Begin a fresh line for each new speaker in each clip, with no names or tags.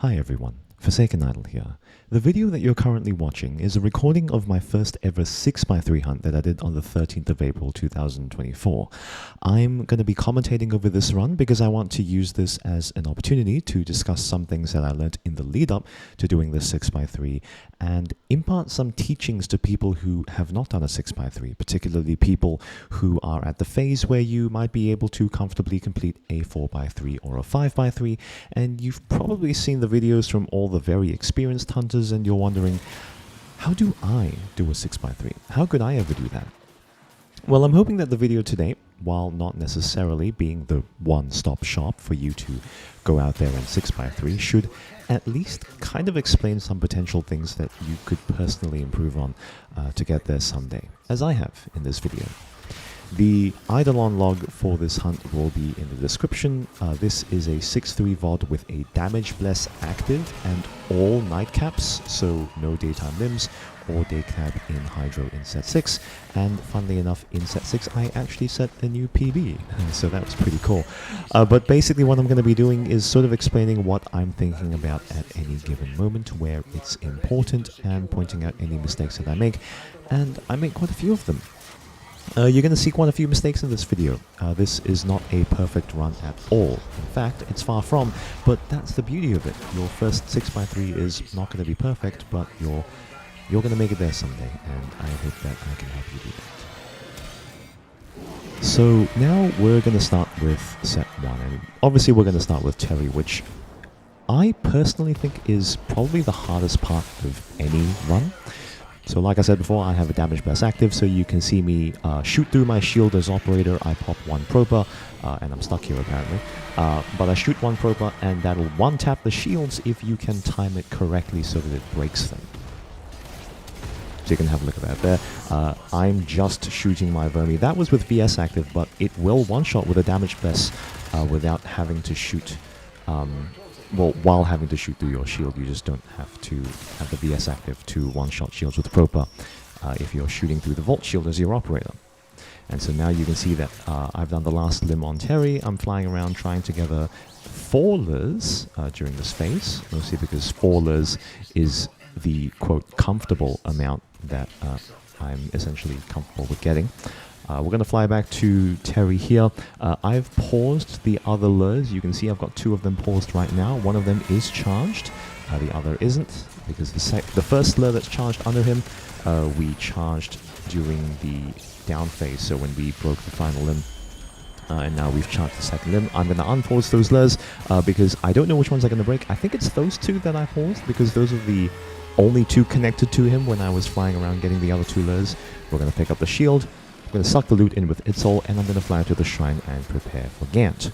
Hi everyone, Forsaken Idol here. The video that you're currently watching is a recording of my first ever 6x3 hunt that I did on the 13th of April 2024. I'm going to be commentating over this run because I want to use this as an opportunity to discuss some things that I learnt in the lead up to doing this 6x3 and impart some teachings to people who have not done a 6x3, particularly people who are at the phase where you might be able to comfortably complete a 4x3 or a 5x3, and you've probably seen the videos from all the very experienced hunters and you're wondering, how do I do a 6x3? How could I ever do that? Well, I'm hoping that the video today, while not necessarily being the one-stop shop for you to go out there and 6x3, should at least kind of explain some potential things that you could personally improve on to get there someday, as I have in this video. The Eidolon log for this hunt will be in the description. This is a 6-3 VOD with a damage bless active and all nightcaps, so no daytime limbs or day cap in Hydro in set 6. And funnily enough, in set 6 I actually set a new PB, so that was pretty cool. But basically what I'm going to be doing is sort of explaining what I'm thinking about at any given moment, where it's important, and pointing out any mistakes that I make, and I make quite a few of them. You're going to see quite a few mistakes in this video. This is not a perfect run at all. In fact, it's far from, but that's the beauty of it. Your first 6x3 is not going to be perfect, but you're going to make it there someday, and I hope that I can help you do that. So now we're going to start with set 1, and obviously we're going to start with Terry, which I personally think is probably the hardest part of any run. So like I said before, I have a damage bless active, so you can see me shoot through my shield as operator. I pop one proper, and I'm stuck here apparently. But I shoot one proper, and that'll one-tap the shields if you can time it correctly so that it breaks them. So you can have a look at that there. I'm just shooting my Vermi. That was with VS active, but it will one-shot with a damage bless without having to shoot... well, while having to shoot through your shield, you just don't have to have the VS active to one-shot shields with Propa if you're shooting through the Vault shield as your operator. And so now you can see that I've done the last limb on Terry. I'm flying around trying to gather 4 lures during this phase, mostly because 4 lures is the, quote, comfortable amount that I'm essentially comfortable with getting. We're going to fly back to Terry here. I've paused the other lures. You can see I've got 2 of them paused right now. One of them is charged. The other isn't, because the first lure that's charged under him, we charged during the down phase, so when we broke the final limb. And now we've charged the second limb. I'm going to unpause those lures because I don't know which ones are going to break. I think it's those 2 that I paused, because those are the only 2 connected to him when I was flying around getting the other 2 lures. We're going to pick up the shield. I'm going to suck the loot in with Itzol, and I'm going to fly to the shrine and prepare for Gant.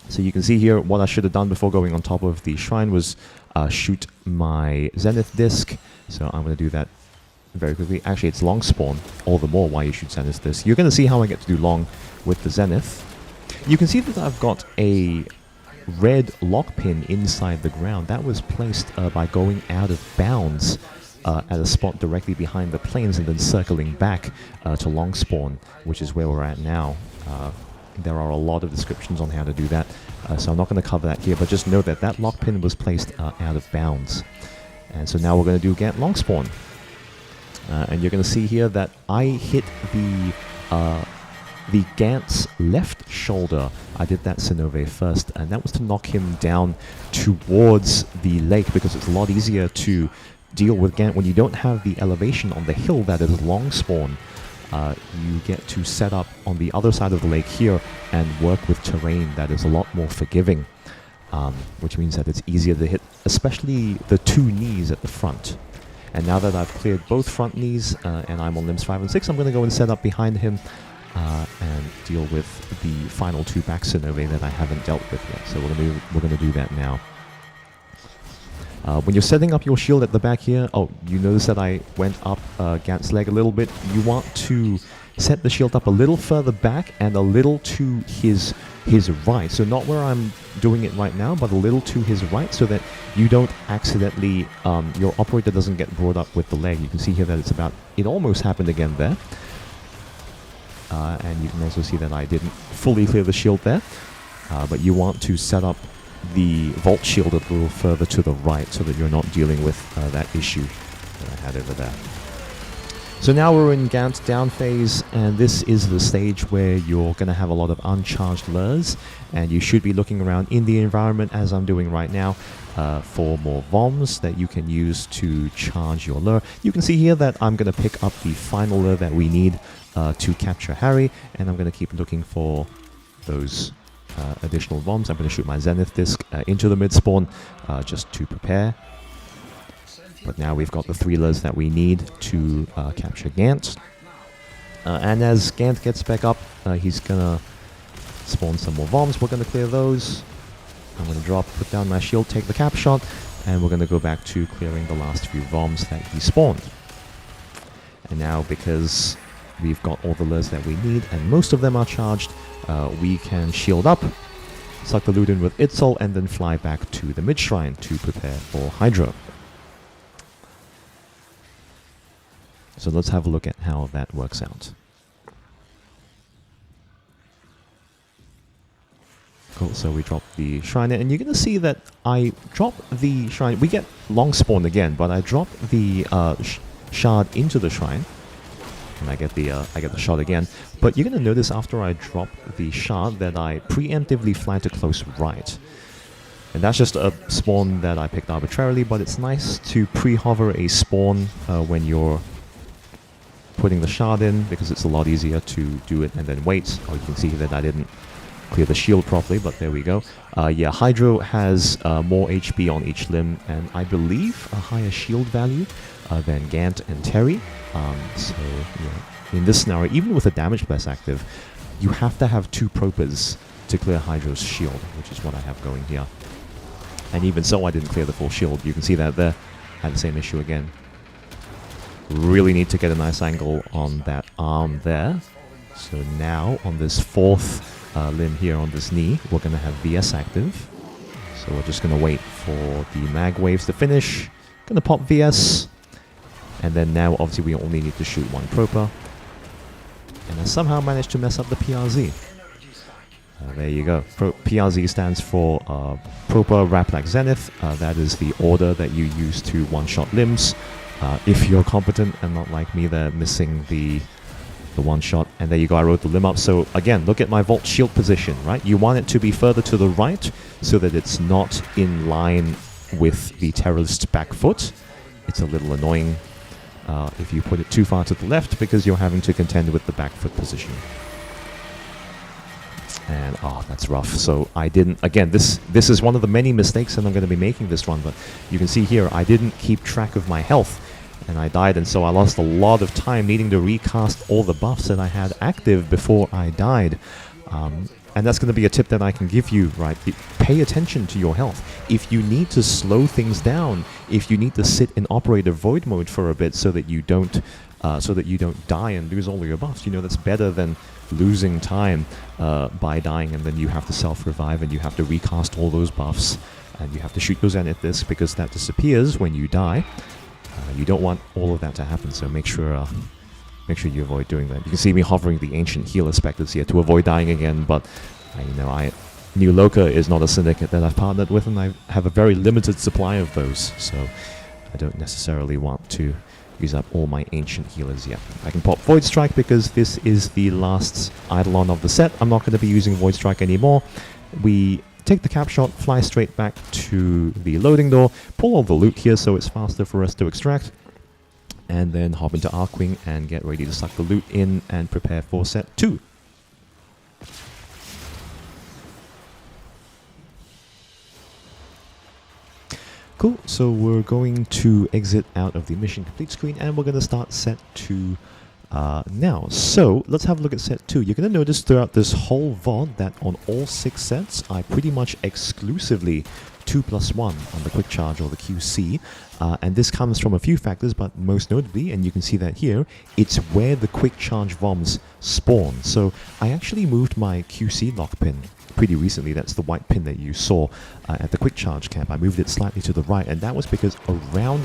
So you can see here what I should have done before going on top of the shrine was shoot my Zenith disc. So I'm going to do that very quickly. Actually, it's long spawn, all the more why you shoot Zenith disc. You're going to see how I get to do long with the Zenith. You can see that I've got a red lock pin inside the ground. That was placed by going out of bounds at a spot directly behind the planes and then circling back to long spawn, which is where we're at now. There are a lot of descriptions on how to do that, so I'm not going to cover that here, but just know that that lock pin was placed out of bounds. And so now we're going to do Gant long spawn. And you're going to see here that I hit the Gant's left shoulder. I did that Sinove first, and that was to knock him down towards the lake, because it's a lot easier to deal with Gant when you don't have the elevation on the hill that is long spawn. You get to set up on the other side of the lake here and work with terrain that is a lot more forgiving, which means that it's easier to hit, especially the 2 knees at the front. And now that I've cleared both front knees and I'm on limbs 5 and 6, I'm going to go and set up behind him and deal with the final 2 back Sinove that I haven't dealt with yet. So we're going to do that now. When you're setting up your shield at the back here, you notice that I went up Gant's leg a little bit. You want to set the shield up a little further back and a little to his right. So not where I'm doing it right now, but a little to his right, so that you don't accidentally, your operator doesn't get brought up with the leg. You can see here that it almost happened again there. And you can also see that I didn't fully clear the shield there. But you want to set up the Vault Shield a little further to the right so that you're not dealing with that issue that I had over there. So now we're in Gant down phase, and this is the stage where you're going to have a lot of uncharged lures, and you should be looking around in the environment, as I'm doing right now, for more bombs that you can use to charge your lure. You can see here that I'm going to pick up the final lure that we need to capture Harry, and I'm going to keep looking for those additional bombs. I'm going to shoot my Zenith disc into the mid-spawn just to prepare. But now we've got the 3 lures that we need to capture Gant. And as Gant gets back up, he's going to spawn some more bombs. We're going to clear those. I'm going to drop, put down my shield, take the cap shot, and we're going to go back to clearing the last few bombs that he spawned. And now, because we've got all the lures that we need, and most of them are charged, we can shield up, suck the loot in with Itzel, and then fly back to the mid-shrine to prepare for Hydra. So let's have a look at how that works out. Cool, so we drop the shrine in, and you're going to see that I drop the shrine. We get long spawn again, but I drop the shard into the shrine, and I get the shot again. But you're going to notice after I drop the shard that I preemptively fly to close right. And that's just a spawn that I picked arbitrarily, but it's nice to pre-hover a spawn when you're putting the shard in, because it's a lot easier to do it and then wait. Oh, you can see that I didn't clear the shield properly, but there we go. Yeah, Hydro has more HP on each limb, and I believe a higher shield value than Gant and Terry. So, yeah, in this scenario, even with a damage bless active, you have to have 2 propers to clear Hydro's shield, which is what I have going here. And even so, I didn't clear the full shield. You can see that there. I had the same issue again. Really need to get a nice angle on that arm there. So now on this 4th limb here on this knee, we're going to have VS active. So we're just going to wait for the mag waves to finish. Going to pop VS. And then now obviously we only need to shoot 1 proper. And I somehow managed to mess up the PRZ. There you go. PRZ stands for Proper Rap Like Zenith. That is the order that you use to one-shot limbs. If you're competent and not like me, they're missing the one shot. And there you go, I wrote the limb up. So again, look at my Vault Shield position, right? You want it to be further to the right so that it's not in line with the Terrorist's back foot. It's a little annoying if you put it too far to the left, because you're having to contend with the back foot position. And, oh, that's rough. So I didn't, again, this is one of the many mistakes that I'm going to be making this run, but you can see here, I didn't keep track of my health, and I died, and so I lost a lot of time needing to recast all the buffs that I had active before I died. And that's going to be a tip that I can give you, right? Pay attention to your health. If you need to slow things down, if you need to sit in operator void mode for a bit so that you don't die and lose all of your buffs, you know, that's better than losing time by dying, and then you have to self-revive and you have to recast all those buffs and you have to shoot your Zenith disc because that disappears when you die. You don't want all of that to happen, so make sure you avoid doing that. You can see me hovering the Ancient Healer Spectres here to avoid dying again, but New Loka is not a syndicate that I've partnered with, and I have a very limited supply of those, so I don't necessarily want to use up all my Ancient Healers yet. I can pop Void Strike because this is the last Eidolon of the set. I'm not going to be using Void Strike anymore. We take the cap shot, fly straight back to the loading door, pull all the loot here so it's faster for us to extract, and then hop into Arcwing and get ready to suck the loot in and prepare for set 2. Cool, so we're going to exit out of the mission complete screen and we're going to start set 2 now. So let's have a look at set 2. You're going to notice throughout this whole VOD that on all 6 sets, I pretty much exclusively 2+1 on the quick charge or the QC, and this comes from a few factors, but most notably, and you can see that here, it's where the quick charge bombs spawn. So I actually moved my QC lock pin pretty recently. That's the white pin that you saw at the quick charge camp. I moved it slightly to the right, and that was because around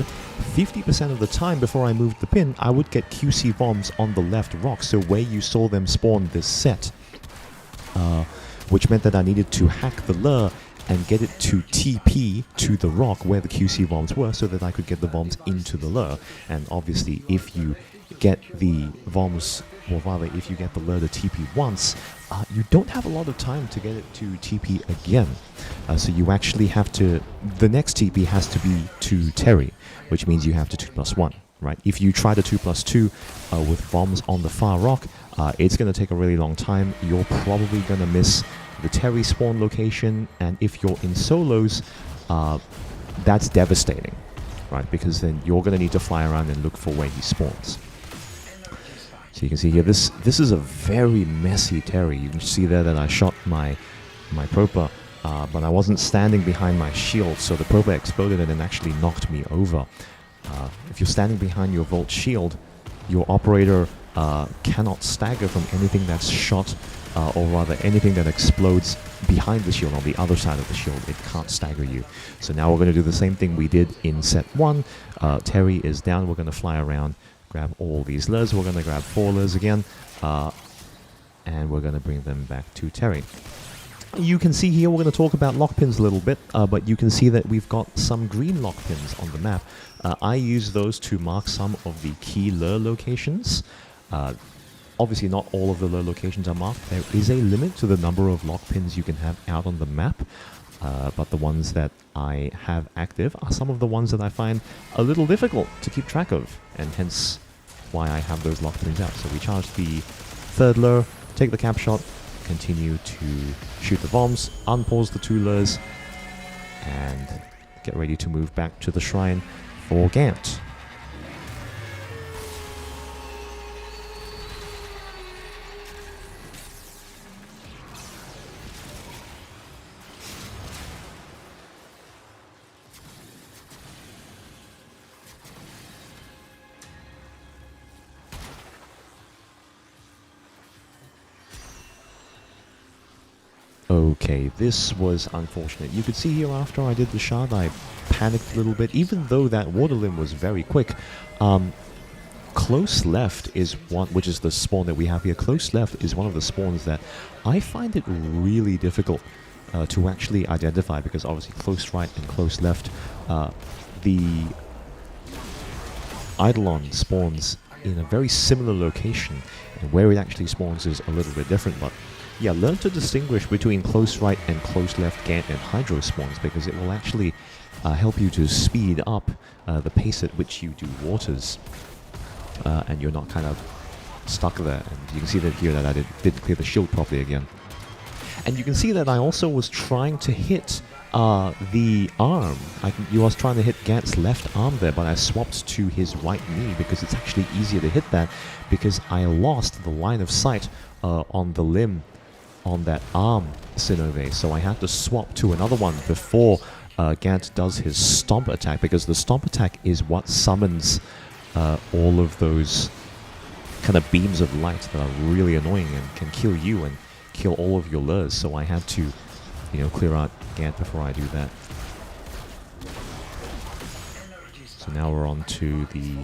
50% of the time before I moved the pin, I would get QC bombs on the left rock, so where you saw them spawn this set, which meant that I needed to hack the lure and get it to TP to the rock where the QC bombs were so that I could get the bombs into the lure. And obviously, if you get the bombs, or rather, if you get the lure to TP once, you don't have a lot of time to get it to TP again. So you actually have to, the next TP has to be to Terry, which means you have to 2+1. Right? If you try the 2+2 with bombs on the far rock, it's going to take a really long time. You're probably going to miss the Terry spawn location, and if you're in solos, that's devastating, right? Because then you're going to need to fly around and look for where he spawns. So you can see here, this is a very messy Terry. You can see there that I shot my Propa, but I wasn't standing behind my shield, so the Propa exploded and actually knocked me over. If you're standing behind your Volt shield, your operator cannot stagger from anything that's shot, or rather anything that explodes behind the shield on the other side of the shield. It can't stagger you. So now we're going to do the same thing we did in set 1. Terry is down. We're going to fly around, grab all these lures. We're going to grab 4 lures again, and we're going to bring them back to Terry. You can see here, we're going to talk about lock pins a little bit, but you can see that we've got some green lock pins on the map. I use those to mark some of the key lure locations. Obviously, not all of the lure locations are marked. There is a limit to the number of lock pins you can have out on the map, but the ones that I have active are some of the ones that I find a little difficult to keep track of, and hence why I have those lock pins out. So we charge the 3rd lure, take the cap shot, continue to shoot the bombs, unpause the 2 lures, and get ready to move back to the shrine for Gant. Okay, this was unfortunate. You could see here after I did the shard, I panicked a little bit, even though that water limb was very quick. Close left is one, which is the spawn that we have here. Close left is one of the spawns that I find it really difficult to actually identify, because obviously close right and close left, the Eidolon spawns in a very similar location, and where it actually spawns is a little bit different, but yeah, learn to distinguish between close right and close left Gant and Hydro spawns, because it will actually help you to speed up the pace at which you do waters, and you're not kind of stuck there. And you can see that here that I didn't clear the shield properly again. And you can see that I also was trying to hit the arm. I was trying to hit Gant's left arm there, but I swapped to his right knee because it's actually easier to hit that, because I lost the line of sight on the limb on that arm Sinove, so I had to swap to another one before Gant does his stomp attack, because the stomp attack is what summons all of those kind of beams of light that are really annoying and can kill you and kill all of your lures. So I had to, you know, clear out Gant before I do that. So now we're on to the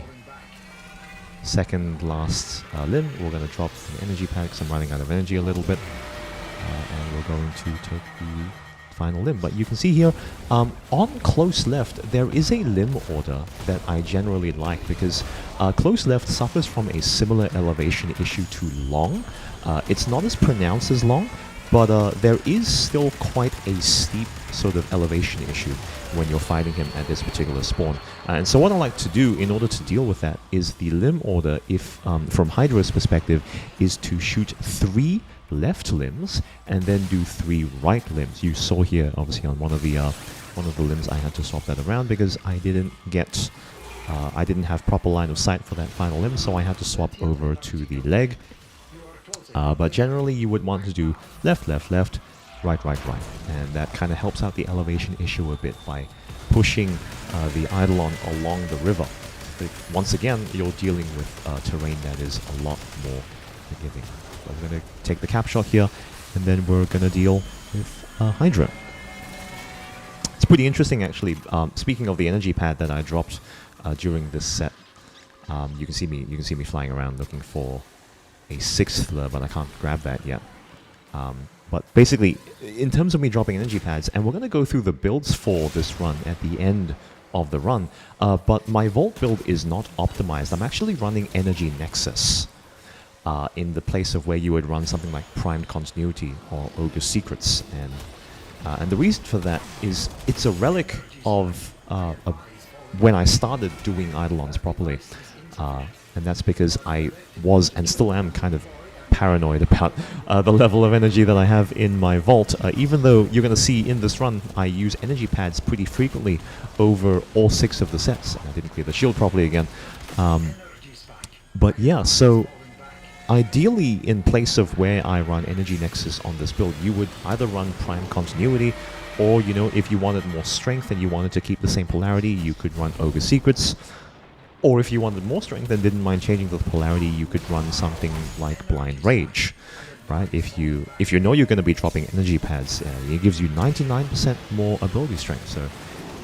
second last limb. We're going to drop an energy pack because I'm running out of energy a little bit. And we're going to take the final limb. But you can see here, on close left, there is a limb order that I generally like, because close left suffers from a similar elevation issue to long. It's not as pronounced as long, but there is still quite a steep sort of elevation issue when you're fighting him at this particular spawn. And so what I like to do in order to deal with that is the limb order, if from Hydra's perspective, is to shoot 3 left limbs and then do 3 right limbs. You saw here, obviously, on one of the limbs, I had to swap that around because I didn't have proper line of sight for that final limb, so I had to swap over to the leg. But generally, you would want to do left, left, left, right, right, right, and that kind of helps out the elevation issue a bit by pushing the Eidolon along the river. But once again, you're dealing with terrain that is a lot more forgiving. So we're going to take the cap shot here, and then we're going to deal with Hydra. It's pretty interesting, actually. Speaking of the energy pad that I dropped during this set, you can see me flying around looking for a 6th lure, but I can't grab that yet. But basically, in terms of me dropping energy pads, and we're going to go through the builds for this run at the end of the run, but my Vault build is not optimized. I'm actually running Energy Nexus in the place of where you would run something like Primed Continuity or Ogre's Secrets. And the reason for that is it's a relic of when I started doing Eidolons properly. And that's because I was and still am kind of paranoid about the level of energy that I have in my Vault. Even though you're going to see in this run, I use energy pads pretty frequently over all 6 of the sets. I didn't clear the shield properly again. But yeah, so ideally in place of where I run Energy Nexus on this build, you would either run Prime Continuity, or, you know, if you wanted more strength and you wanted to keep the same polarity, you could run Ogre's Secrets. Or if you wanted more strength and didn't mind changing the polarity, you could run something like Blind Rage, right? If you know you're going to be dropping energy pads, it gives you 99% more ability strength. So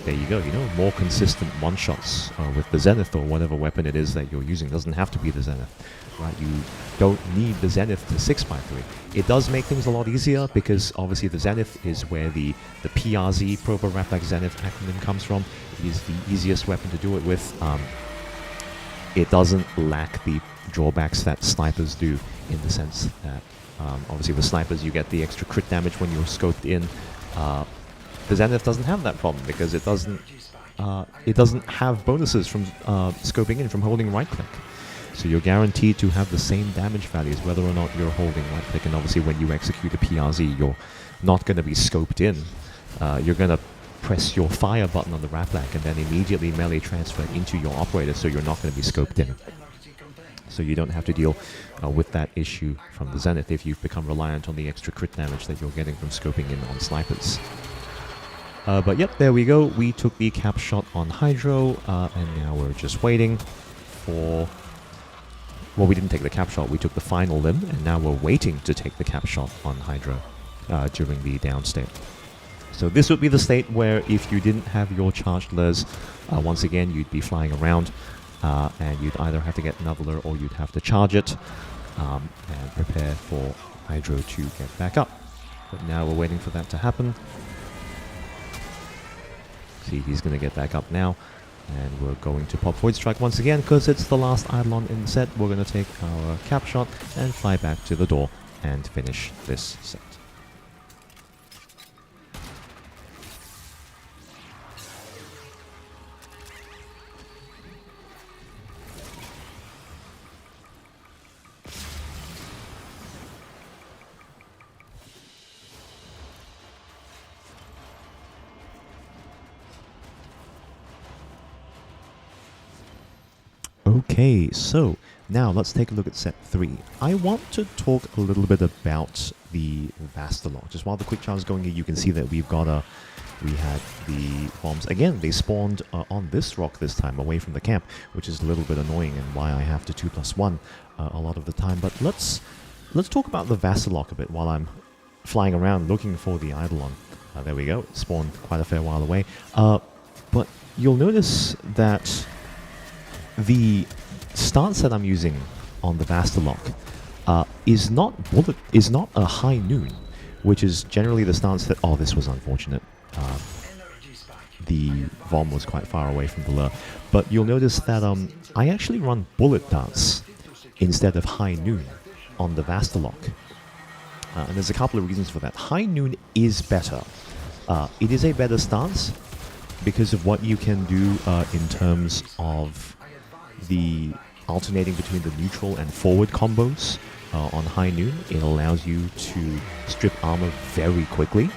there you go, you know, more consistent one-shots with the Zenith or whatever weapon it is that you're using. It doesn't have to be the Zenith, right? You don't need the Zenith to 6x3. It does make things a lot easier because obviously the Zenith is where the PRZ, Proper Raplag Zenith acronym comes from. It is the easiest weapon to do it with. It doesn't lack the drawbacks that snipers do, in the sense that obviously with snipers you get the extra crit damage when you're scoped in. The Zenith doesn't have that problem because it doesn't have bonuses from scoping in, from holding right click. So you're guaranteed to have the same damage values whether or not you're holding right click, and obviously when you execute a PRZ you're not going to be scoped in. You're going to press your fire button on the Raplag and then immediately melee transfer into your operator, so you're not going to be scoped in. So you don't have to deal with that issue from the Zenith if you've become reliant on the extra crit damage that you're getting from scoping in on snipers. But yep, there we go. We took the cap shot on Hydro, and now we're just waiting for... Well, we didn't take the cap shot, we took the final limb, and now we're waiting to take the cap shot on Hydro during the down state. So this would be the state where if you didn't have your charged lures, once again you'd be flying around, and you'd either have to get another lure or you'd have to charge it and prepare for Hydro to get back up. But now we're waiting for that to happen. See, he's going to get back up now, and we're going to pop Void Strike once again because it's the last Eidolon in the set. We're going to take our cap shot and fly back to the door and finish this set. Okay, so now let's take a look at set 3. I want to talk a little bit about the Vastilok. Just while the quick charge is going here, you can see that we had the bombs. Again, they spawned on this rock this time, away from the camp, which is a little bit annoying and why I have to 2+1 a lot of the time. But let's talk about the Vastilok a bit while I'm flying around looking for the Eidolon. There we go, it spawned quite a fair while away. But you'll notice that the stance that I'm using on the Vastilok is not a high noon, which is generally the stance that... Oh, this was unfortunate. The Vom was quite far away from the lure. But you'll notice that I actually run bullet dance instead of high noon on the Vastilok. And there's a couple of reasons for that. High noon is better. It is a better stance because of what you can do in terms of the alternating between the neutral and forward combos on high noon. It allows you to strip armor very quickly.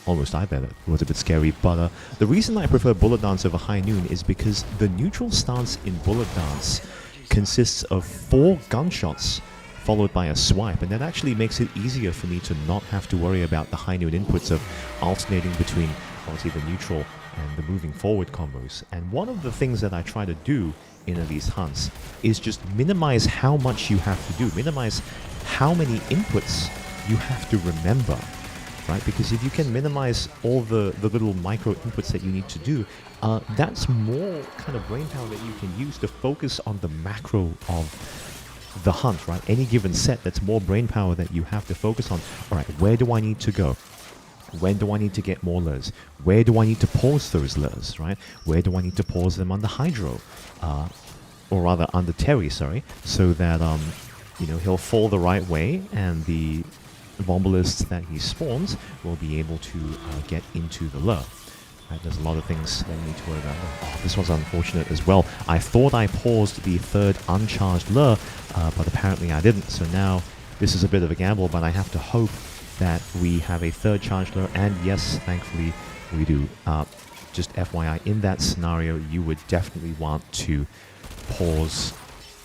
Almost I bet it was a bit scary, but the reason I prefer bullet dance over high noon is because the neutral stance in bullet dance consists of 4 gunshots followed by a swipe, and that actually makes it easier for me to not have to worry about the high noon inputs of alternating between obviously the neutral and the moving forward combos. And one of the things that I try to do in these hunts is just minimize how much you have to do, minimize how many inputs you have to remember, right? Because if you can minimize all the little micro inputs that you need to do, that's more kind of brain power that you can use to focus on the macro the hunt, right? Any given set, that's more brain power that you have to focus on. All right, where do I need to go? When do I need to get more lures? Where do I need to pause those lures, right? Where do I need to pause them under Hydro? Or rather, under Terry, sorry, so that, you know, he'll fall the right way, and the Vombolists that he spawns will be able to get into the lure. Right, there's a lot of things that you need to worry about. Oh, this one's unfortunate as well. I thought I paused the third uncharged lure, but apparently I didn't. So now this is a bit of a gamble, but I have to hope that we have a third charged lure, and yes, thankfully we do. Just FYI, in that scenario, you would definitely want to pause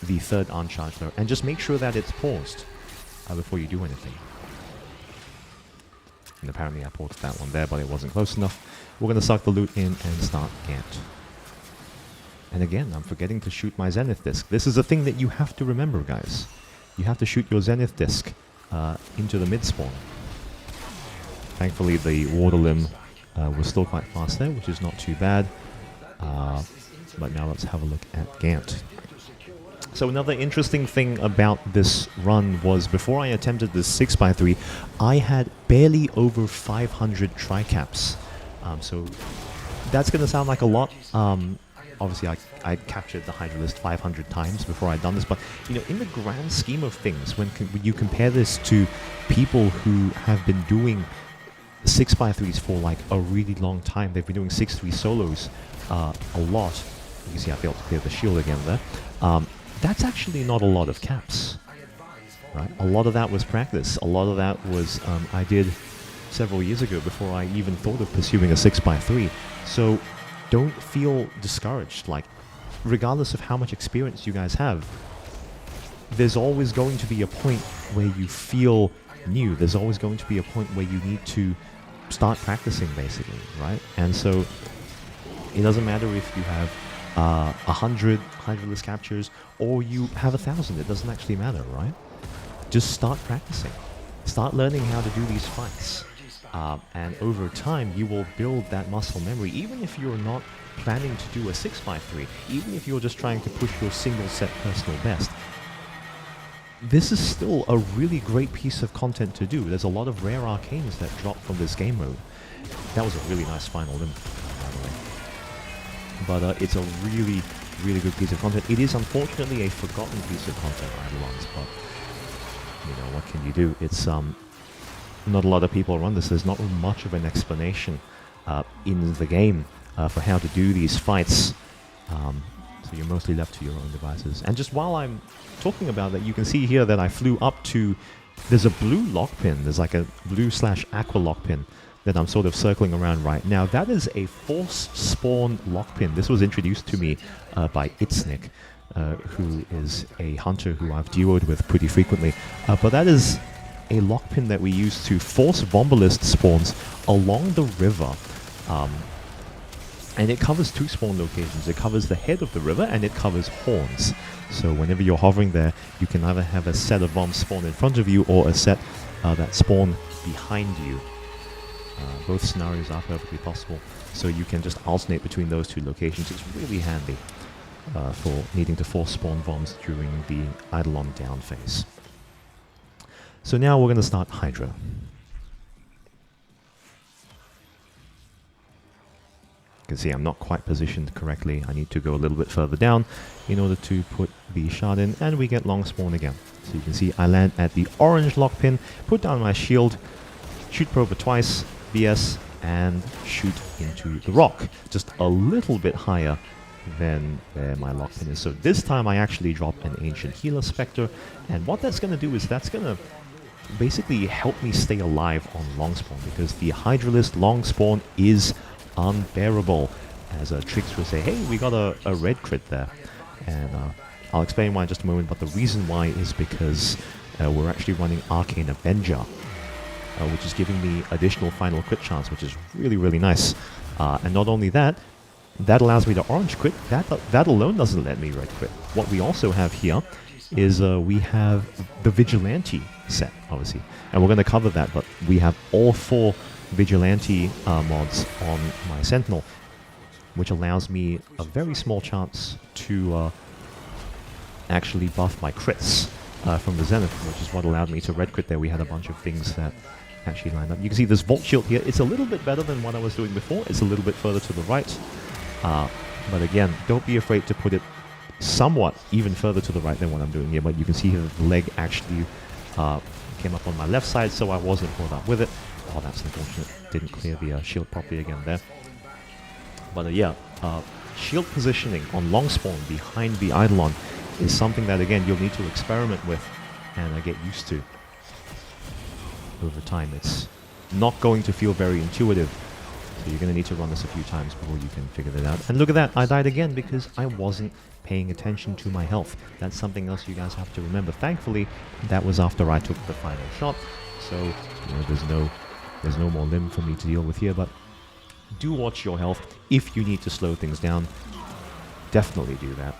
the third uncharged lure, and just make sure that it's paused before you do anything. And apparently I paused that one there, but it wasn't close enough. We're going to suck the loot in and start Gant. And again, I'm forgetting to shoot my Zenith disc. This is a thing that you have to remember, guys. You have to shoot your Zenith disc into the mid-spawn. Thankfully, the water limb was still quite fast there, which is not too bad. But now let's have a look at Gant. So another interesting thing about this run was before I attempted this 6x3, I had barely over 500 tri-caps. So that's going to sound like a lot. Obviously, I captured the Hydralist 500 times before I'd done this, but you know, in the grand scheme of things, when you compare this to people who have been doing 6x3s for like a really long time, they've been doing 6-3 solos a lot. You can see I failed to clear the shield again there. That's actually not a lot of caps, right? A lot of that was practice. A lot of that was I did several years ago before I even thought of pursuing a 6x3. So don't feel discouraged. Like, regardless of how much experience you guys have, there's always going to be a point where you feel new. There's always going to be a point where you need to start practicing, basically, right? And so it doesn't matter if you have 100 Hydralist captures or you have 1,000. It doesn't actually matter, right? Just start practicing. Start learning how to do these fights. And over time, you will build that muscle memory, even if you're not planning to do a 6x3, even if you're just trying to push your single set personal best. This is still a really great piece of content to do. There's a lot of rare arcanes that drop from this game mode. That was a really nice final limb, by the way. But it's a really, really good piece of content. It is unfortunately a forgotten piece of content, Eidolons, but you know, what can you do? It's not a lot of people run this. There's not much of an explanation in the game for how to do these fights. So you're mostly left to your own devices. And just while I'm talking about that, you can see here that I flew up to... There's a blue lockpin. There's like a blue/aqua lockpin that I'm sort of circling around right now. That is a force spawn lockpin. This was introduced to me by Itsnik, who is a hunter who I've duoed with pretty frequently. But that is a lockpin that we use to force Vombolist spawns along the river. And it covers two spawn locations. It covers the head of the river and it covers horns. So whenever you're hovering there, you can either have a set of Voms spawn in front of you or a set that spawn behind you. Both scenarios are perfectly possible. So you can just alternate between those two locations. It's really handy for needing to force spawn Voms during the Eidolon down phase. So now we're going to start Hydra. You can see I'm not quite positioned correctly. I need to go a little bit further down in order to put the shard in, and we get long spawn again. So you can see I land at the orange lockpin, put down my shield, shoot Prober twice, VS, and shoot into the rock. Just a little bit higher than where my lockpin is. So this time I actually drop an Ancient Healer Spectre, and what that's going to do is that's going to basically help me stay alive on long spawn, because the Hydralist long spawn is unbearable. As Trix would say, hey, we got a red crit there. And I'll explain why in just a moment, but the reason why is because we're actually running Arcane Avenger, which is giving me additional final crit chance, which is really, really nice. And not only that, that allows me to orange crit. That alone doesn't let me red crit. What we also have here is we have the Vigilante set, obviously. And we're going to cover that, but we have all 4 Vigilante mods on my Sentinel, which allows me a very small chance to actually buff my crits from the Zenith, which is what allowed me to red crit there. We had a bunch of things that actually lined up. You can see this Vault Shield here. It's a little bit better than what I was doing before. It's a little bit further to the right. But again, don't be afraid to put it somewhat even further to the right than what I'm doing here. But you can see here that the leg actually came up on my left side, so I wasn't caught up with it. Oh, that's unfortunate. Didn't clear the shield properly again there. But yeah, shield positioning on long spawn behind the Eidolon is something that, again, you'll need to experiment with and get used to over time. It's not going to feel very intuitive, so you're going to need to run this a few times before you can figure that out. And look at that, I died again because I wasn't paying attention to my health. That's something else you guys have to remember. Thankfully, that was after I took the final shot, so you know, there's no more limb for me to deal with here. But do watch your health. If you need to slow things down, definitely do that.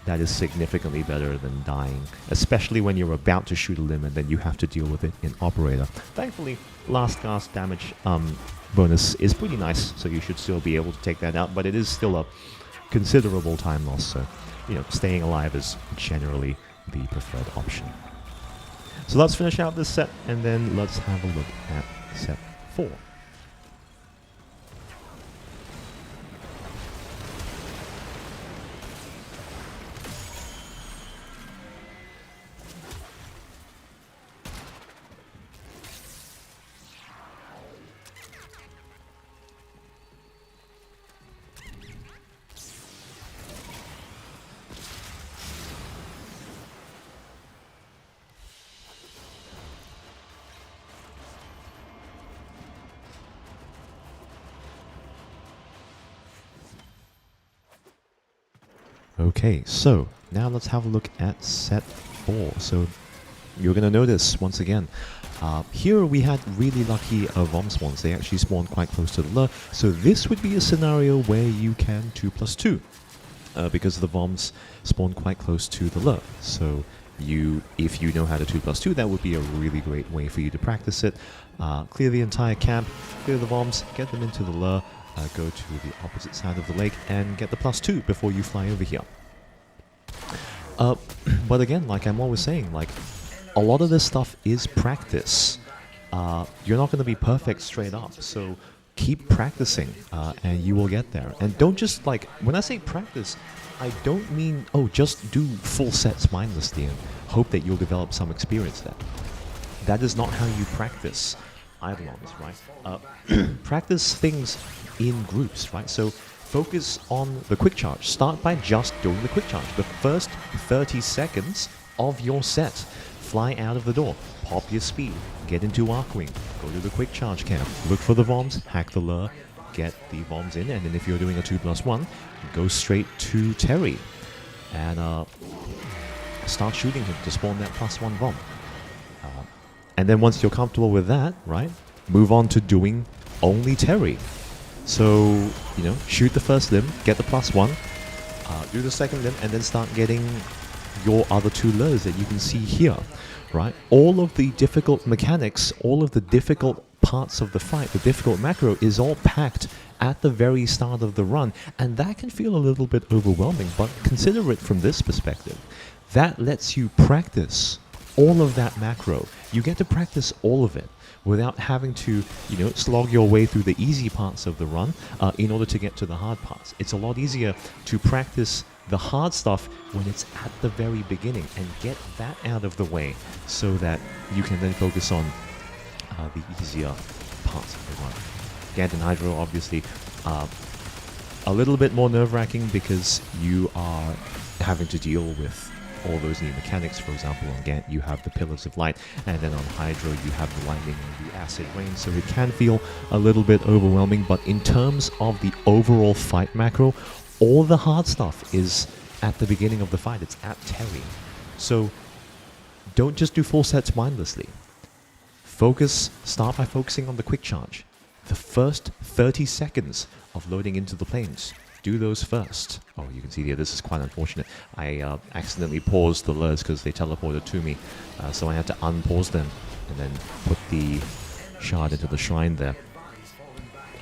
That is significantly better than dying, especially when you're about to shoot a limb and then you have to deal with it in Operator. Thankfully, last cast damage bonus is pretty nice, so you should still be able to take that out, but it is still a considerable time loss, so you know, staying alive is generally the preferred option. So let's finish out this set, and then let's have a look at set 4. Okay, so now let's have a look at set 4. So you're going to notice, once again, here we had really lucky Vom spawns. They actually spawned quite close to the lure. So this would be a scenario where you can 2+2, because the Voms spawn quite close to the lure. So if you know how to 2+2, that would be a really great way for you to practice it. Clear the entire camp, clear the Voms, get them into the lure, go to the opposite side of the lake and get the +2 before you fly over here. But again, like I'm always saying, like, a lot of this stuff is practice. You're not going to be perfect straight up, so keep practicing and you will get there. And don't just, like, when I say practice, I don't mean, oh, just do full sets mindlessly and hope that you'll develop some experience there. That is not how you practice Eidolons, right? Practice things in groups, right? So focus on the quick charge. Start by just doing the quick charge. The first 30 seconds of your set. Fly out of the door, pop your speed, get into Arcwing, go to the quick charge camp, look for the Voms, hack the lure, get the Voms in, and then if you're doing a 2+1, go straight to Terry and start shooting him to spawn that +1 Vom. And then once you're comfortable with that, right, move on to doing only Terry. So, you know, shoot the first limb, get the +1, do the second limb, and then start getting your other 2 lures that you can see here, right? All of the difficult mechanics, all of the difficult parts of the fight, the difficult macro is all packed at the very start of the run, and that can feel a little bit overwhelming, but consider it from this perspective. That lets you practice all of that macro. You get to practice all of it without having to, you know, slog your way through the easy parts of the run in order to get to the hard parts. It's a lot easier to practice the hard stuff when it's at the very beginning and get that out of the way so that you can then focus on the easier parts of the run. Gant and Hydro, obviously, a little bit more nerve-wracking because you are having to deal with all those new mechanics. For example, on Gant you have the Pillars of Light, and then on Hydro you have the Lightning and the Acid Rain, so it can feel a little bit overwhelming, but in terms of the overall fight macro, all the hard stuff is at the beginning of the fight. It's at Terry. So don't just do full sets mindlessly. Start by focusing on the quick charge. The first 30 seconds of loading into the planes, do those first. Oh, you can see here, this is quite unfortunate. I accidentally paused the lures because they teleported to me, so I had to unpause them and then put the shard into the shrine there.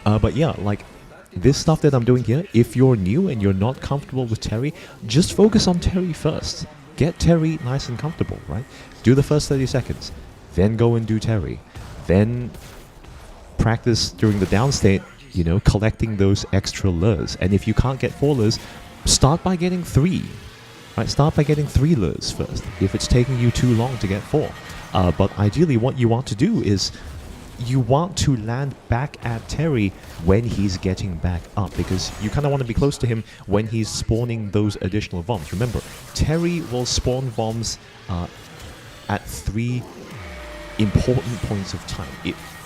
But yeah, like, this stuff that I'm doing here, if you're new and you're not comfortable with Terry, just focus on Terry first. Get Terry nice and comfortable, right? Do the first 30 seconds, then go and do Terry. Then practice during the down state, you know, collecting those extra lures. And if you can't get 4 lures, start by getting 3. Right? Start by getting 3 lures first, if it's taking you too long to get 4. But ideally what you want to do is you want to land back at Terry when he's getting back up, because you kind of want to be close to him when he's spawning those additional bombs. Remember, Terry will spawn bombs at 3 important points of time.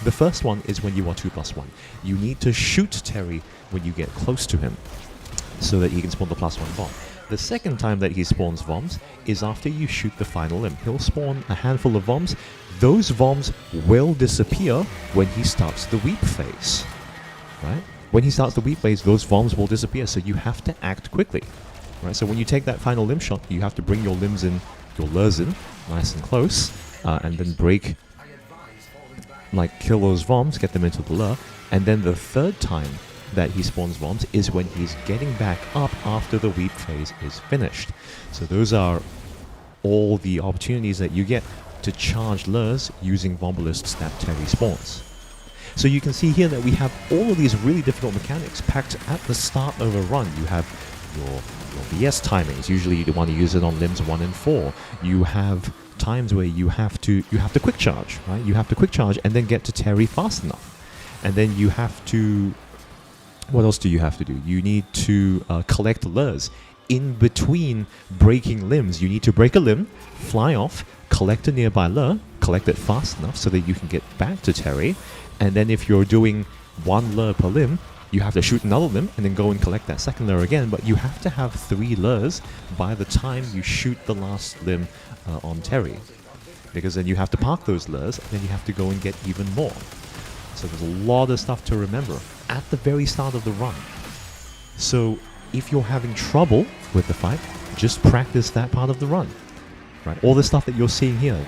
The first one is when you are 2+1. You need to shoot Terry when you get close to him so that he can spawn the +1 bomb. The second time that he spawns bombs is after you shoot the final limb. He'll spawn a handful of bombs. Those bombs will disappear when he starts the weep phase. Right? When he starts the weep phase, those bombs will disappear, so you have to act quickly. Right? So when you take that final limb shot, you have to bring your limbs in, your lures in, nice and close, and then break, like kill those bombs, get them into the lure, and then the third time that he spawns bombs is when he's getting back up after the weep phase is finished. So those are all the opportunities that you get to charge lures using Vombolists that Terry spawns. So you can see here that we have all of these really difficult mechanics packed at the start of a run. You have your BS timings. Usually you want to use it on limbs 1 and 4. You have times where you have to quick charge, right? You have to quick charge and then get to Terry fast enough. And then you have to... What else do you have to do? You need to collect lures in between breaking limbs. You need to break a limb, fly off, collect a nearby lure, collect it fast enough so that you can get back to Terry. And then if you're doing 1 lure per limb, you have to shoot another limb and then go and collect that second lure again. But you have to have 3 lures by the time you shoot the last limb on Terry. Because then you have to park those lures and then you have to go and get even more. So there's a lot of stuff to remember at the very start of the run. So if you're having trouble with the fight, just practice that part of the run. Right? All the stuff that you're seeing here,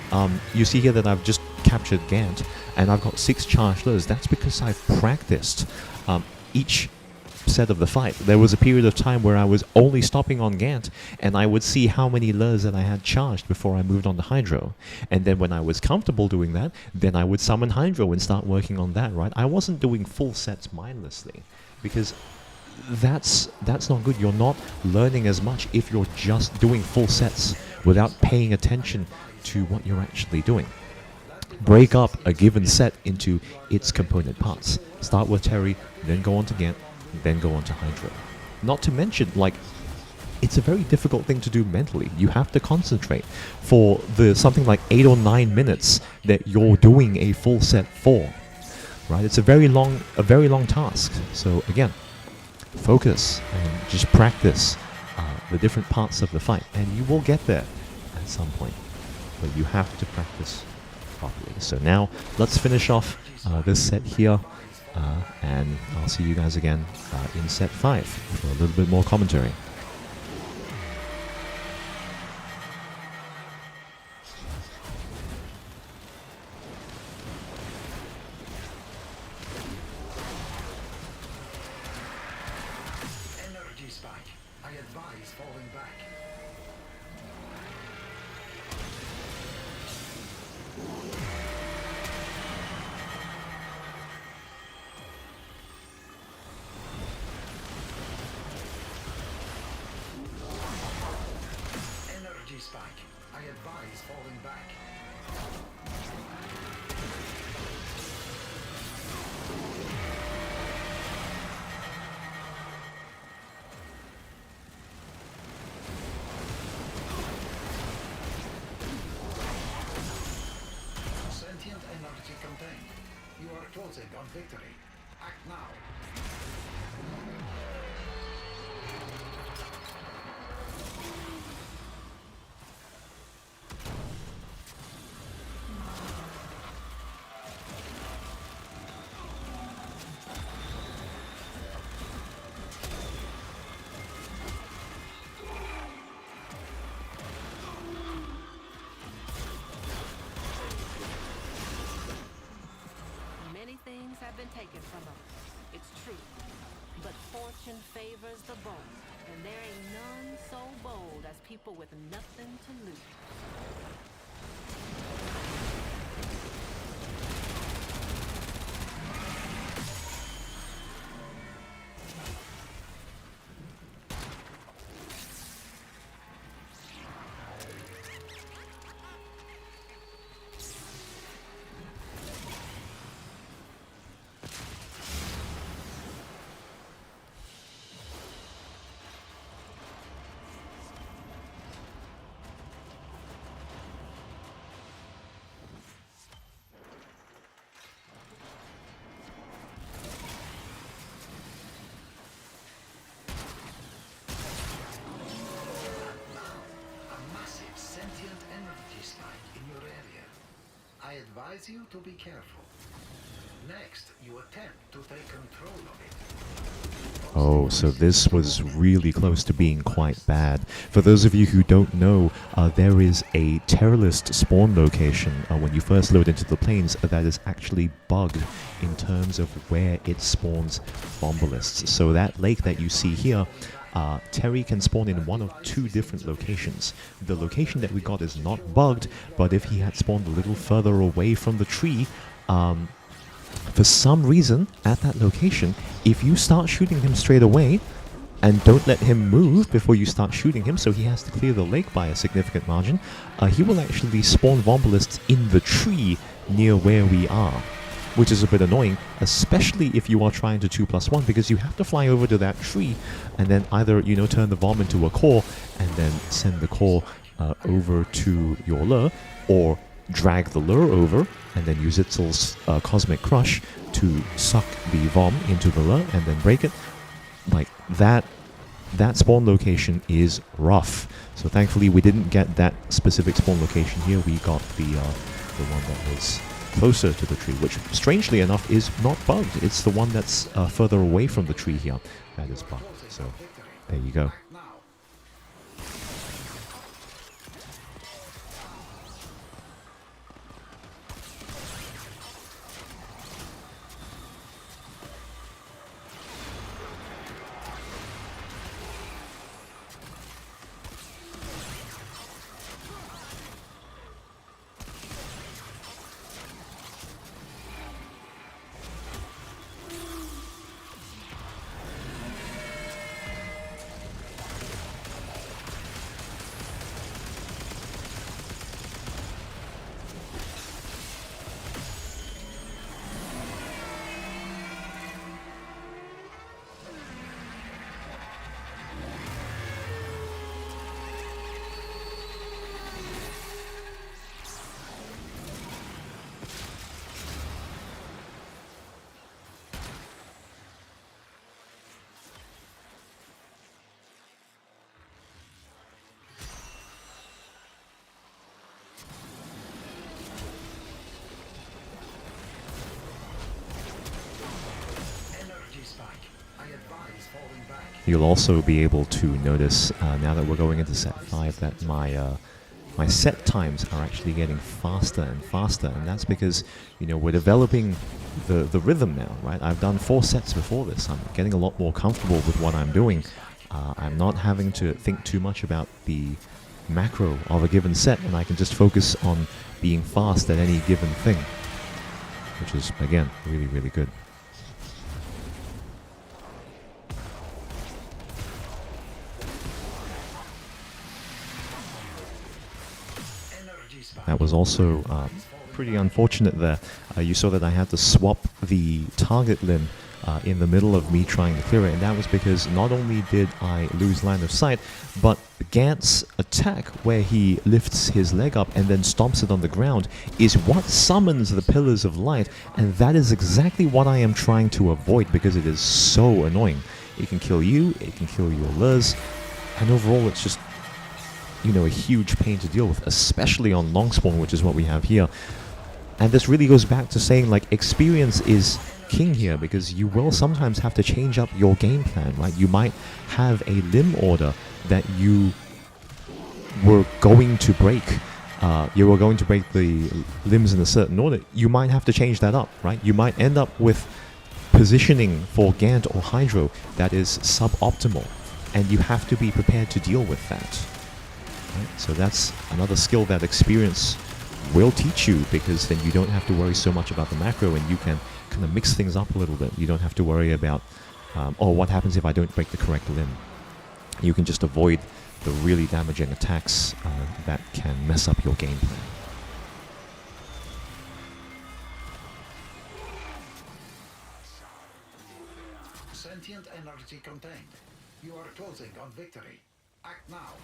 you see here that I've just captured Gant and I've got 6 charged lures. That's because I've practiced each set of the fight. There was a period of time where I was only stopping on Gant and I would see how many lures that I had charged before I moved on to Hydro. And then when I was comfortable doing that, then I would summon Hydro and start working on that, right? I wasn't doing full sets mindlessly because that's not good. You're not learning as much if you're just doing full sets without paying attention to what you're actually doing. Break up a given set into its component parts. Start with Terry, then go on to Gant, then go on to Hydro. Not to mention, like, it's a very difficult thing to do mentally. You have to concentrate for something like 8 or 9 minutes that you're doing a full set for. Right? It's a very long task. So again, focus and just practice the different parts of the fight, and you will get there at some point. But you have to practice properly. So now let's finish off this set here. And I'll see you guys again in set 5 for a little bit more commentary.
Energy spike. I advise falling back. Spike. I advise falling back. Sentient energy contained. You are closing on victory. Act now.
Many things have been taken from us. It's true. But Fortune favors the bold, and there ain't none so bold as people with nothing to lose.
I advise you to be careful. Next, you attempt to take control of it.
Oh, so this was really close to being quite bad. For those of you who don't know, there is a Terrorist spawn location when you first load into the plains that is actually bugged in terms of where it spawns Vombalists. So that lake that you see here, Terry can spawn in one of two different locations. The location that we got is not bugged, but if he had spawned a little further away from the tree, for some reason, at that location, if you start shooting him straight away, and don't let him move before you start shooting him, so he has to clear the lake by a significant margin, he will actually spawn Vombalists in the tree near where we are. Which is a bit annoying, especially if you are trying to 2+1, because you have to fly over to that tree and then either, you know, turn the Vom into a core and then send the core over to your lure, or drag the lure over and then use Itzel's Cosmic Crush to suck the Vom into the lure and then break it. Like, that spawn location is rough. So thankfully we didn't get that specific spawn location here. We got the one that was closer to the tree, which strangely enough is not bugged. It's the one that's further away from the tree here that is bugged. So there you go. You'll also be able to notice, now that we're going into set 5, that my set times are actually getting faster and faster, and that's because, you know, we're developing the rhythm now, right? I've done 4 sets before this. I'm getting a lot more comfortable with what I'm doing. I'm not having to think too much about the macro of a given set, and I can just focus on being fast at any given thing, which is, again, really, really good. That was also pretty unfortunate there. You saw that I had to swap the target limb in the middle of me trying to clear it, and that was because not only did I lose line of sight, but Gant's attack, where he lifts his leg up and then stomps it on the ground, is what summons the Pillars of Light, and that is exactly what I am trying to avoid, because it is so annoying. It can kill you, it can kill your lures, and overall it's just, you know, a huge pain to deal with, especially on long spawn, which is what we have here. And this really goes back to saying, like, experience is king here, because you will sometimes have to change up your game plan, right? You might have a limb order that you were going to break. You were going to break the limbs in a certain order. You might have to change that up, right? You might end up with positioning for Gant or Hydro that is suboptimal, and you have to be prepared to deal with that. Right? So that's another skill that experience will teach you, because then you don't have to worry so much about the macro, and you can kind of mix things up a little bit. You don't have to worry about, oh, what happens if I don't break the correct limb? You can just avoid the really damaging attacks that can mess up your game plan.
Sentient energy contained. You are closing on victory. Act now.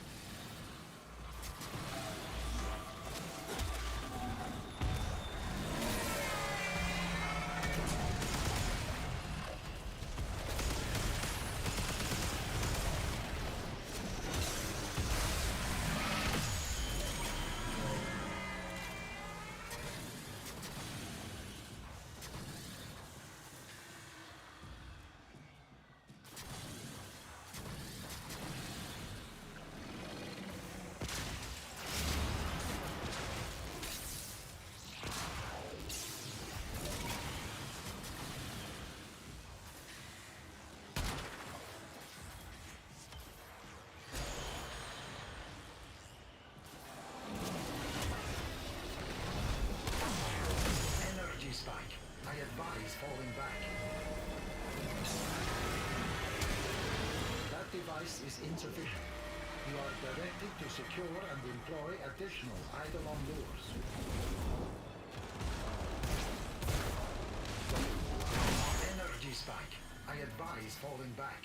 Spike. I advise falling back. That device is insufficient. You are directed to secure and employ additional Eidolon lures. Energy spike. I advise falling back.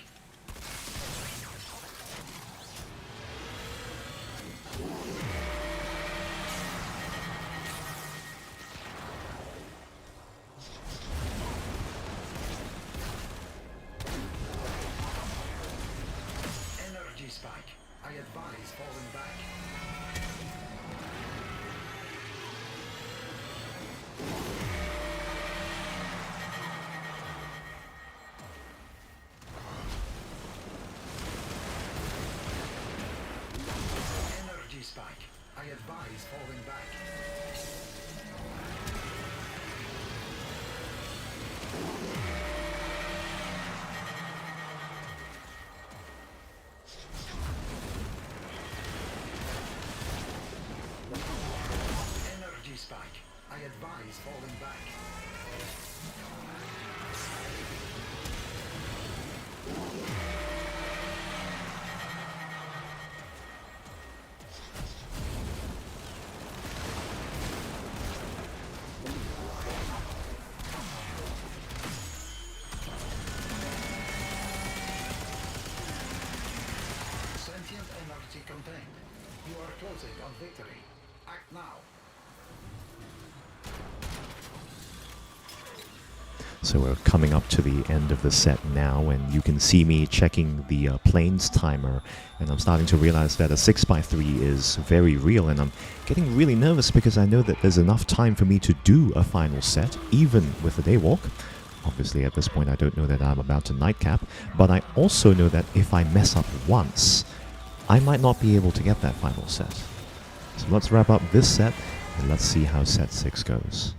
Spike. I advise falling back. Energy spike. I advise falling back. Spike. I advise falling back. Sentient energy contained. You are closing on victory. Act now.
So we're coming up to the end of the set now, and you can see me checking the planes timer, and I'm starting to realize that a 6x3 is very real, and I'm getting really nervous because I know that there's enough time for me to do a final set, even with a day walk. Obviously at this point I don't know that I'm about to nightcap, but I also know that if I mess up once, I might not be able to get that final set. So let's wrap up this set, and let's see how set 6 goes.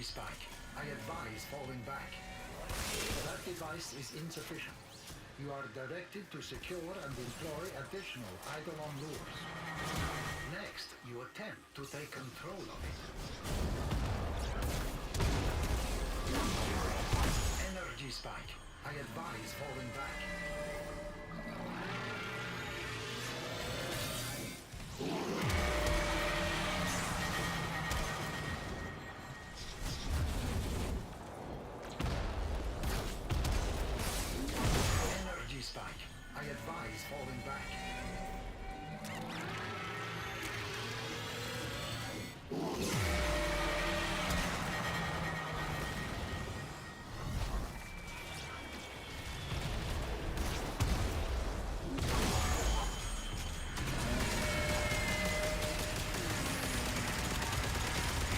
Spike. I advise falling back. That device is insufficient. You are directed to secure and employ additional Eidolon lures. Next, you attempt to take control of it. Energy spike. I advise falling back. Energy spike. I advise falling back.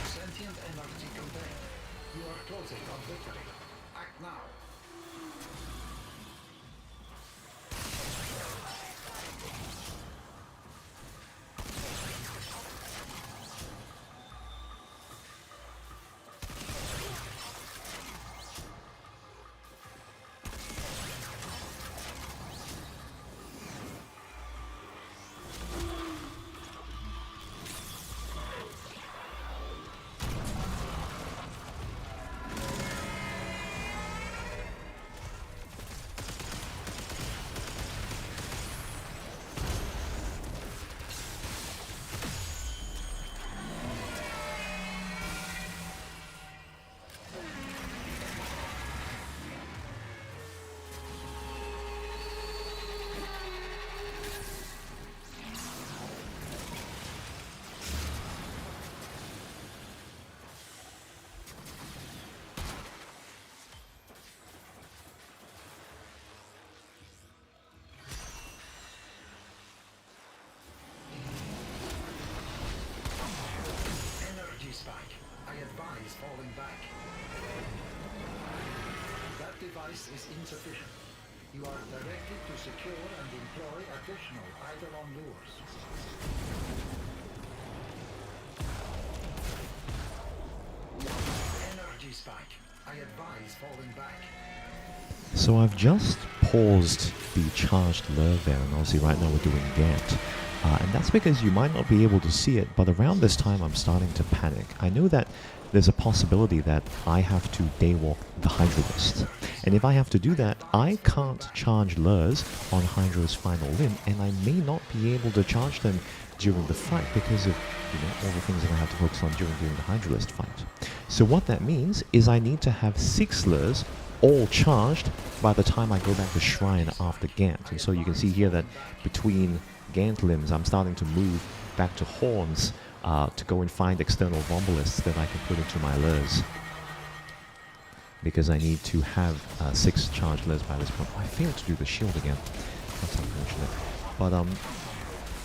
Sentient energy contained. You are closing on victory. Act now. Energy spike. I advise falling back. That device is insufficient. You are directed to secure and employ additional Eidolon lures. Energy spike. I advise falling back.
So I've just paused the charged lure there, and obviously right now we're doing Gant. And that's because you might not be able to see it, but around this time I'm starting to panic. I know that there's a possibility that I have to daywalk the Hydralist. And if I have to do that, I can't charge lures on Hydra's final limb, and I may not be able to charge them during the fight because of, all the things that I have to focus on during the Hydralist fight. So what that means is I need to have 6 lures all charged by the time I go back to Shrine after Gant. And so you can see here that between Gant limbs, I'm starting to move back to Horns to go and find external Vombalists that I can put into my lures. Because I need to have 6 charged lures by this point. I failed to do the shield again. That's unfortunate. But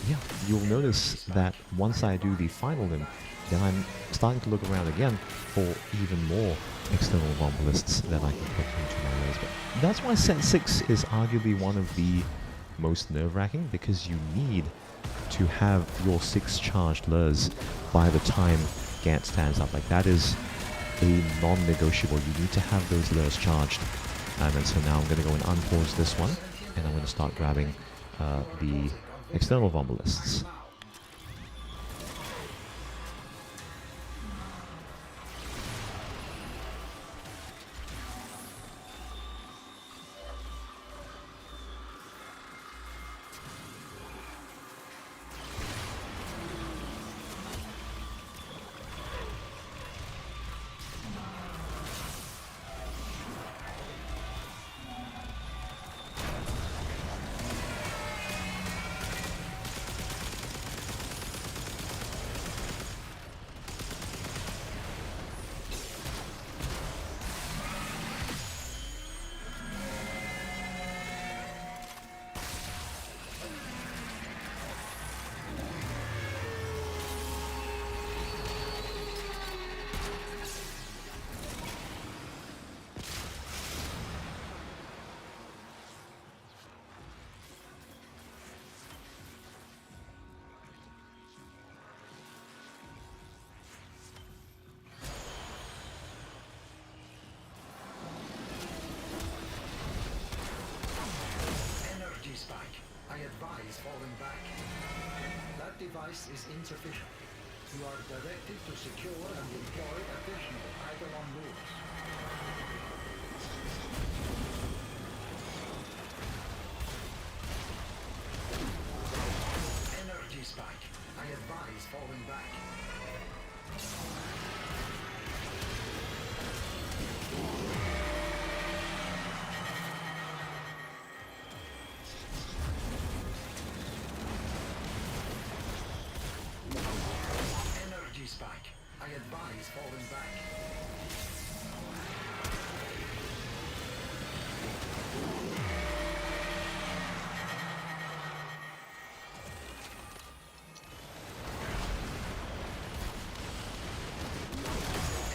yeah, you'll notice that once I do the final limb, then I'm starting to look around again for even more external Vombalists that I can put into my lures. But that's why set 6 is arguably one of the most nerve-wracking, because you need to have your 6 charged lures by the time Gant stands up. Like, that is a non-negotiable. You need to have those lures charged. And so now I'm going to go and unpause this one, and I'm going to start grabbing the external Vombalists.
device is insufficient. You are directed to secure and deploy additional Eidolon lures. Energy spike. I advise falling back. Energy spike. I advise falling back.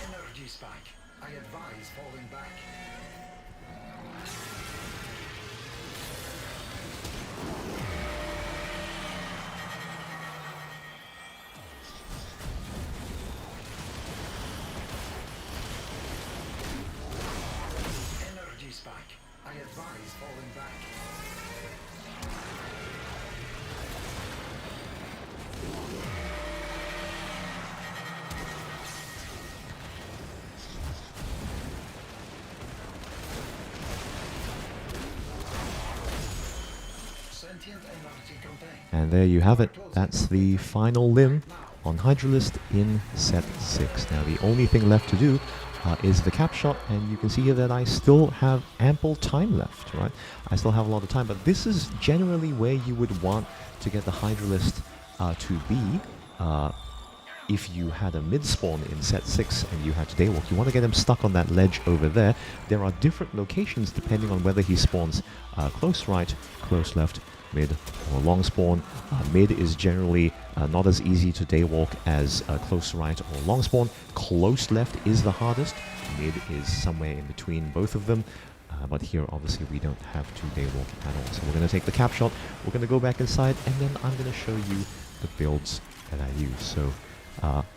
Energy spike. I advise falling back. Energy spike. I advise falling back. Sentient energy contained.
And there you have it. That's the final limb on Hydralist in set 6. Now the only thing left to do is the cap shot, and you can see here that I still have ample time left, right? I still have a lot of time, but this is generally where you would want to get the Hydralist to be if you had a mid-spawn in set 6 and you had to daywalk. You want to get him stuck on that ledge over there. There are different locations depending on whether he spawns close right, close left, mid, or long spawn. Mid is generally not as easy to daywalk as close right or long spawn. Close left is the hardest. Mid is somewhere in between both of them. But here, obviously, we don't have to daywalk at all. So we're going to take the cap shot, we're going to go back inside, and then I'm going to show you the builds that I use. So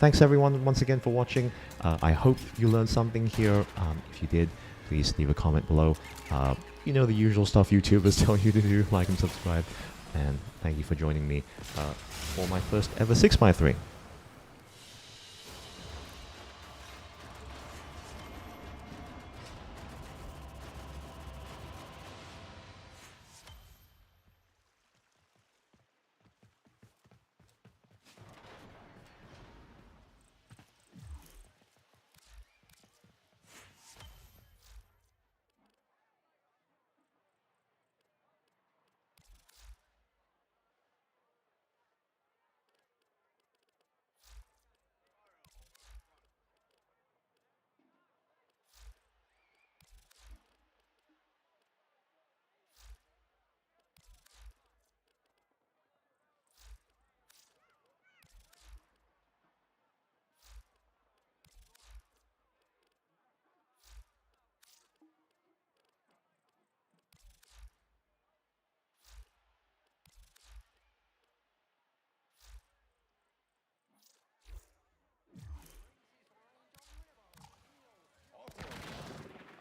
thanks everyone once again for watching. I hope you learned something here. If you did, please leave a comment below. You know the usual stuff YouTubers tell you to do, like and subscribe. And thank you for joining me for my first ever 6x3.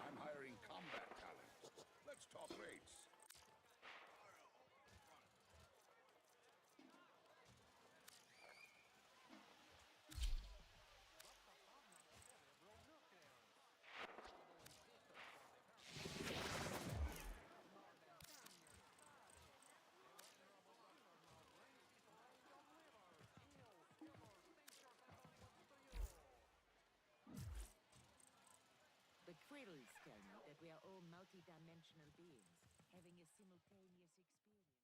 I'm hiring combat talent. Let's talk rates.
The Cradles tell me that we are all multidimensional beings, having a simultaneous experience.